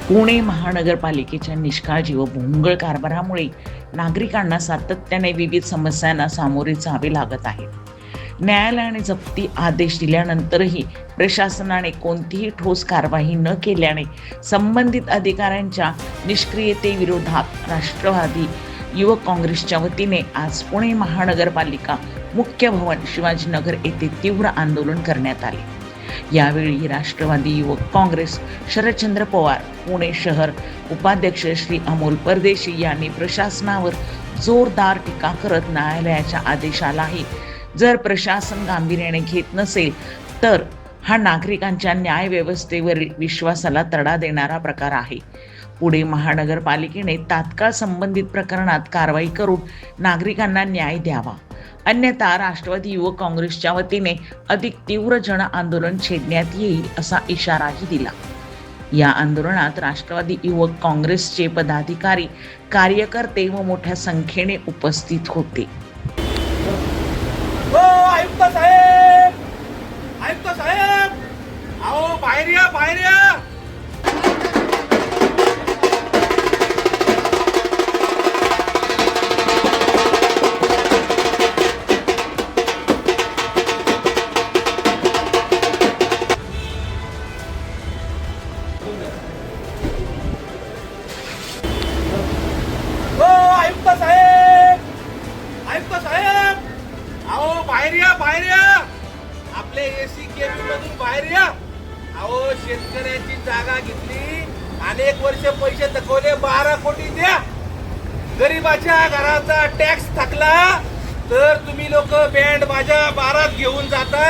पुणे महानगरपालिकेच्या निष्काळजी व भोंगळ कारभारामुळे नागरिकांना सातत्याने विविध समस्यांना सामोरे जावे लागत आहे. न्यायालयाने जप्ती आदेश दिल्यानंतरही प्रशासनाने कोणतीही ठोस कारवाई न केल्याने संबंधित अधिकाऱ्यांच्या निष्क्रियतेविरोधात राष्ट्रवादी युवक काँग्रेसच्या वतीने आज पुणे महानगरपालिका मुख्य भवन शिवाजीनगर येथे तीव्र आंदोलन करण्यात आले. यावेळी राष्ट्रवादी युवक काँग्रेस शरदचंद्र पवार पुणे शहर उपाध्यक्ष श्री अमोल परदेशी यांनी प्रशासनावर जोरदार टीका करत न्यायालयाच्या आदेशालाही जर प्रशासन गांभीर्याने घेत नसेल तर हा नागरिकांच्या न्याय व्यवस्थेवरील विश्वासाला तडा देणारा प्रकार आहे. पुणे महानगरपालिकेने तात्काळ संबंधित प्रकरणात कारवाई करून नागरिकांना न्याय द्यावा, अन्यथा राष्ट्रवादी युवक काँग्रेसच्या वतीने अधिक तीव्र जन आंदोलन छेडण्यात येईल असा इशाराही दिला. या आंदोलनात राष्ट्रवादी युवक काँग्रेसचे पदाधिकारी, कार्यकर्ते व मोठ्या संख्येने उपस्थित होते. आयुक्त साहेब, आयुक्त साहेब, आओ बाहेर या, बाहेर या. आयुक्त साहेब, आयुक्त साहेब, आओ बाहेर या, बाहेर या. आपले एसी केबिन मधून बाहेर या. आओ शेतकऱ्याची जागा घेतली, अनेक वर्ष पैसे थकवले, 12 कोटी द्या. गरीबाच्या घराचा टॅक्स थकला तर तुम्ही लोक बँड बाजा बारात घेऊन जाता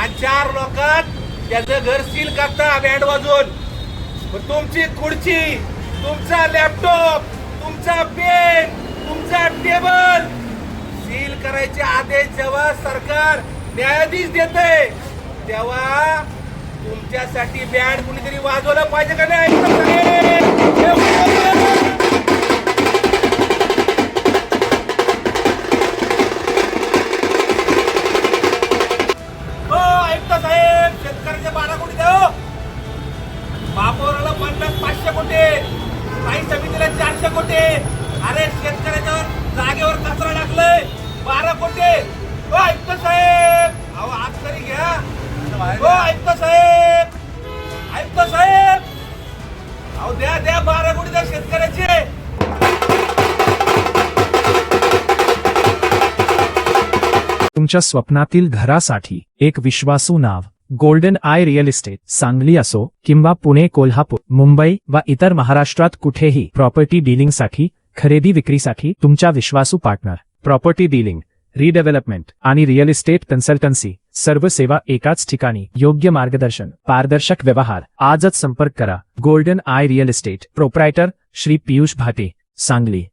आणि 4 लोकात त्याचं घर सील करता बँड वाजवून. तुमची खुर्ची, तुमचा लॅपटॉप, तुमचा पेन, तुमचा टेबल सील करायचे आदेश जेव्हा सरकार न्यायाधीश देते तेव्हा तुमच्यासाठी बँड कुणीतरी वाजवलं पाहिजे का नाही? आयुक्त साहेब, शेतकऱ्याचे 12 कोटी द्या. महापौराला 50-500 कोटी, स्थायी समितीला 400 कोटी. अरे शेतकऱ्याच्यावर जागेवर कचरा टाकलाय, 12 कोटी. आयुक्त साहेब, अहो आज तरी घ्या. आयुक्त साहेब, आयुक्त साहेब, अहो द्या द्या 12 कोटी द्या शेतकऱ्याचे. तुमच्या स्वप्नातील घरासाठी एक विश्वासू नाव Golden Eye Real Estate. Sangli असो किंवा पुणे, कोल्हापूर, मुंबई वा इतर महाराष्ट्रात कुठेही प्रॉपर्टी डीलिंगसाठी, खरेदी विक्रीसाठी तुमच्या विश्वासू पार्टनर. प्रॉपर्टी डीलिंग, रिडेव्हलपमेंट आणि रिअल इस्टेट कन्सल्टन्सी, सर्व सेवा एकाच ठिकाणी. योग्य मार्गदर्शन, पारदर्शक व्यवहार. आजच संपर्क करा. Golden Eye Real estate. Proprietor Shri Piyush Bhate, Sangli.